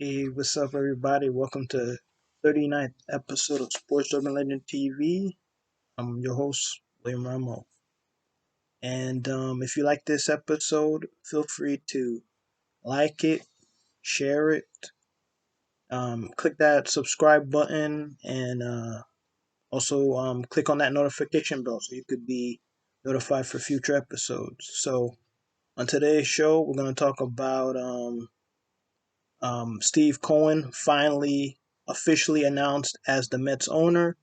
Hey, what's up, everybody? Welcome to 39th episode of Sports Urban Legend TV. I'm your host, William Ramo. And if you like this episode, feel free to like it, share it, click that subscribe button, and also click on that notification bell so you could be notified for future episodes. So, on today's show, we're going to talk about Steve Cohen finally officially announced as the Mets owner.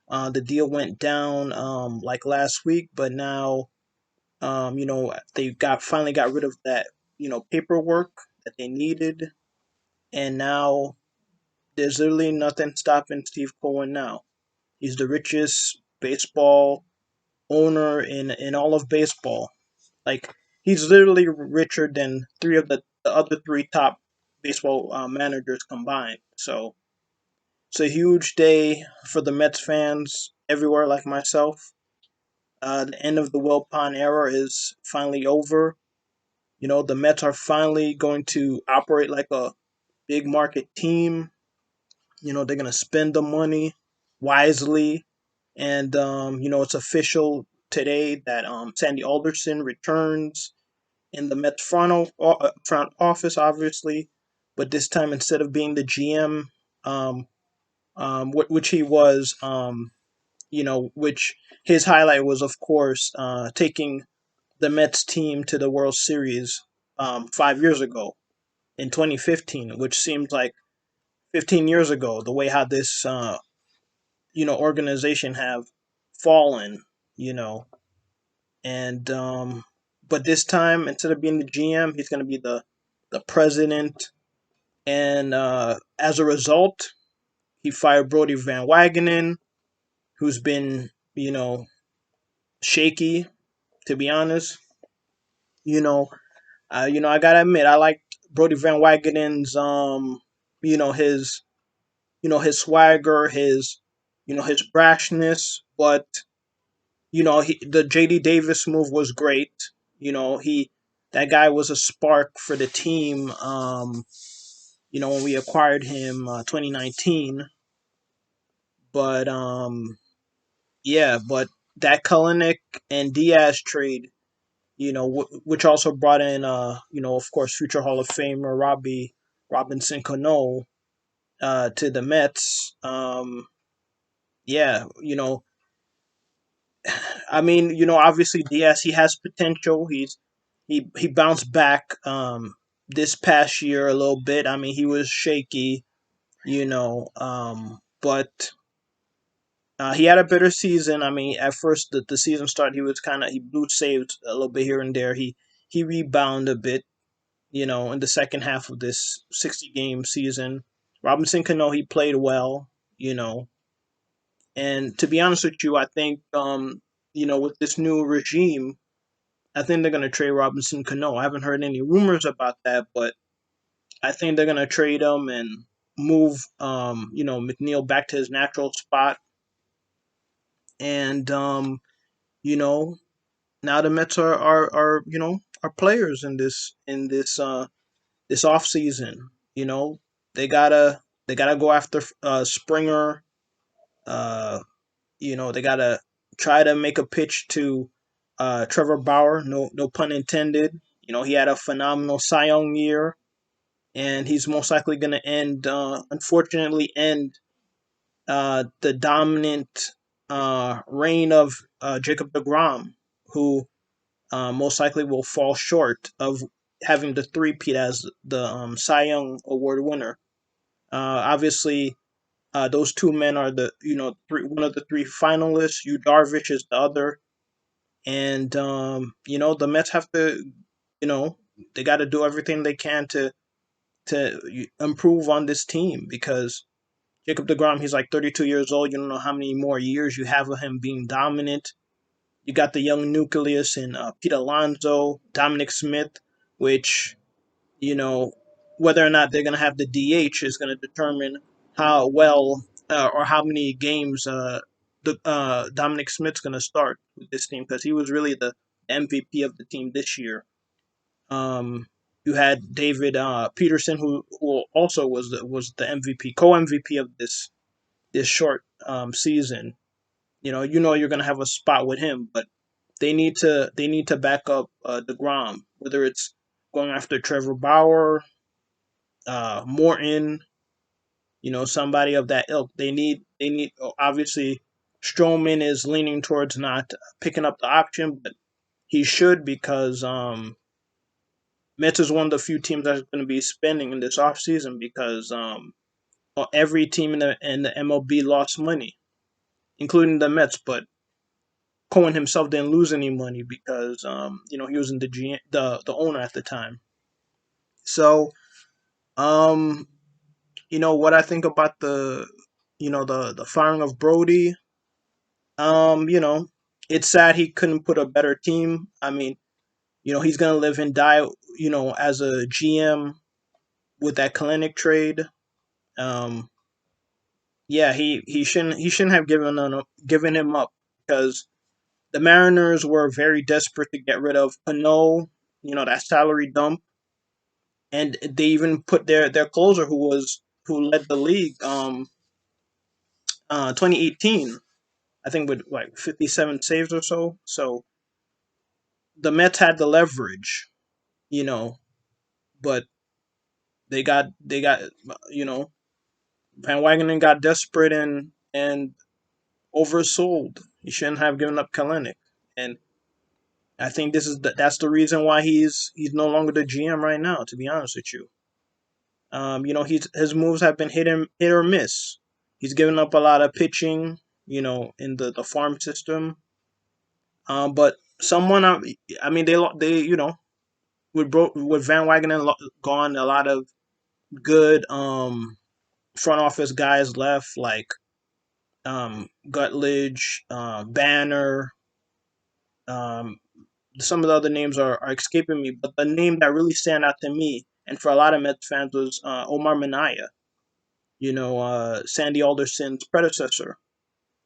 The deal went down like last week, but now they got finally got rid of that paperwork that they needed, and now there's literally nothing stopping Steve Cohen now. He's the richest baseball owner in all of baseball. Like he's literally richer than three of the other three top baseball managers combined. So it's a huge day for the Mets fans everywhere, like myself. The end of the Wilpon era is finally over. The Mets are finally going to operate like a big market team. They're going to spend the money wisely. And, it's official today that Sandy Alderson returns in the Mets front office, obviously. But this time, instead of being the GM, um, which he was, which his highlight was, of course, taking the Mets team to the World Series 5 years ago in 2015, which seemed like 15 years ago. The way how this organization have fallen, you know, and but this time instead of being the GM, he's going to be the president, and as a result, he fired Brodie Van Wagenen, who's been shaky, to be honest. You know, I gotta admit, I like Brodie Van Wagenen's his his swagger, his brashness, but the JD Davis move was great. He that guy was a spark for the team. When we acquired him 2019, but yeah, but that Kalinick and Diaz trade, which also brought in of course future Hall of Famer Robbie Robinson Cano to the Mets. Yeah, I mean, obviously Diaz, he has potential. He bounced back this past year a little bit. I mean, he was shaky, but he had a better season. I mean, at first the season start, he blew saves a little bit here and there. He rebounded a bit, in the second half of this 60 game season. Robinson Cano, he played well, you know, and to be honest with you, I think with this new regime, I think they're gonna trade Robinson Cano. I haven't heard any rumors about that, but I think they're gonna trade him and move McNeil back to his natural spot. And you know, now the Mets are are players in this off season. You know, they gotta go after Springer. Uh, they gotta try to make a pitch to Trevor Bauer. No pun intended. He had a phenomenal Cy Young year, and he's most likely going to unfortunately, end the dominant reign of Jacob DeGrom, who most likely will fall short of having the three-peat as the Cy Young Award winner. Obviously, those two men are one of the three finalists. Yu Darvish is the other, and the Mets have to, you know, they got to do everything they can to improve on this team because Jacob DeGrom, he's like 32 years old. You don't know how many more years you have of him being dominant. You got the young nucleus in Pete Alonso, Dominic Smith, which you know whether or not they're going to have the DH is going to determine how well or how many games Dominic Smith's going to start with this team because he was really the MVP of the team this year. Um, You had David Peterson, who also was the MVP, co-MVP of this short season. You know you're gonna have a spot with him, but they need to back up DeGrom, whether it's going after Trevor Bauer, Morton, somebody of that ilk. They need obviously Stroman is leaning towards not picking up the option, but he should because Mets is one of the few teams that's going to be spending in this offseason because every team in the MLB lost money, including the Mets, but Cohen himself didn't lose any money because he was in the owner at the time. So what I think about the firing of Brodie. Um, you know, it's sad he couldn't put a better team. I mean, he's gonna live and die, as a GM with that Kalinick trade. Um, yeah, he shouldn't have given him up because the Mariners were very desperate to get rid of Cano, that salary dump, and they even put their closer who led the league 2018, I think, with like 57 saves or so. So the Mets had the leverage, you know, but they got you know Van Wagenen got desperate and oversold. He shouldn't have given up Kalinick, and I think that's the reason why he's no longer the GM right now. To be honest with you, his moves have been hit or miss. He's given up a lot of pitching, in the farm system. But someone, I mean, they with Van Wagenen gone, a lot of good front office guys left, like Gutledge, Banner. Um, some of the other names are escaping me, but the name that really stand out to me and for a lot of Mets fans was Omar Minaya. Sandy Alderson's predecessor.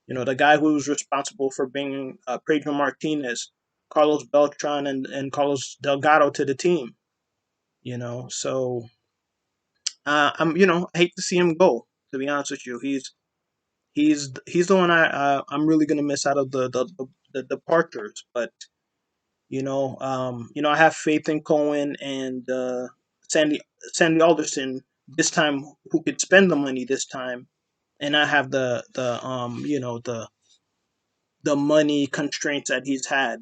The guy who was responsible for bringing Pedro Martinez, Carlos Beltran, and Carlos Delgado to the team. So I hate to see him go. To be honest with you, he's the one I'm really gonna miss out of the departures. But I have faith in Cohen and Sandy Sandy Alderson this time, who could spend the money this time, and I have the money constraints that he's had.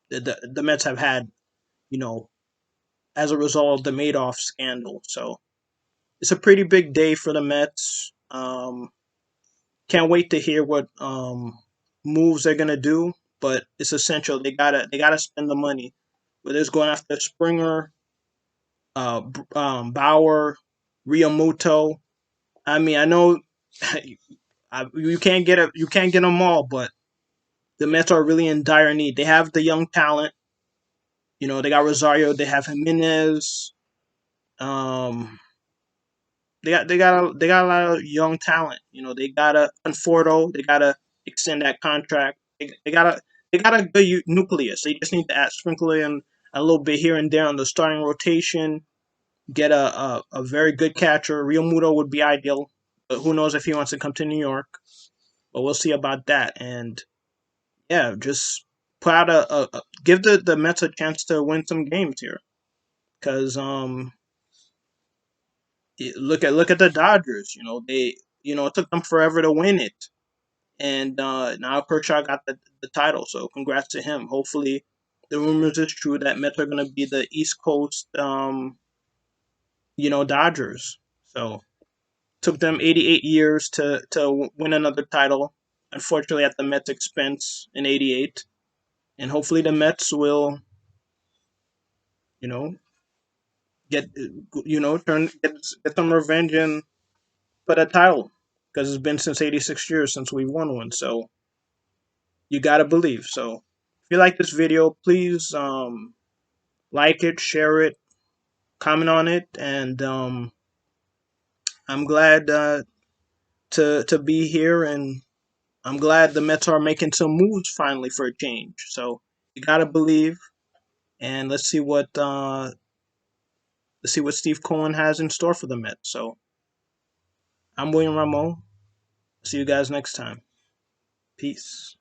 The Mets have had, you know, as a result of the Madoff scandal. So it's a pretty big day for the Mets. Can't wait to hear what moves they're gonna do, but it's essential. They gotta spend the money. Whether it's going after Springer, Bauer, Riamuto. I mean, I know you can't get them all, but the Mets are really in dire need. They have the young talent. They got Rosario. They have Jimenez. Um, they got a lot of young talent. They gotta Conforto. They gotta extend that contract. They got a good nucleus. They just need to add sprinkle in a little bit here and there on the starting rotation. Get a very good catcher. Real Muto would be ideal, but who knows if he wants to come to New York. But we'll see about that. And yeah, just put out give the Mets a chance to win some games here. Because look at the Dodgers. It took them forever to win it, and now Kershaw got the title. So congrats to him. Hopefully, the rumors is true that Mets are going to be the East Coast Dodgers. So took them 88 years to win another title. Unfortunately, at the Mets' expense in '88, and hopefully the Mets will, you know, get get some revenge and put a title, because it's been since 86 years since we won one. So you gotta believe. So if you like this video, please like it, share it, comment on it, and I'm glad to be here, and I'm glad the Mets are making some moves finally for a change. So you gotta believe, and let's see what to see what Steve Cohen has in store for the Mets. So I'm William Rameau. See you guys next time. Peace.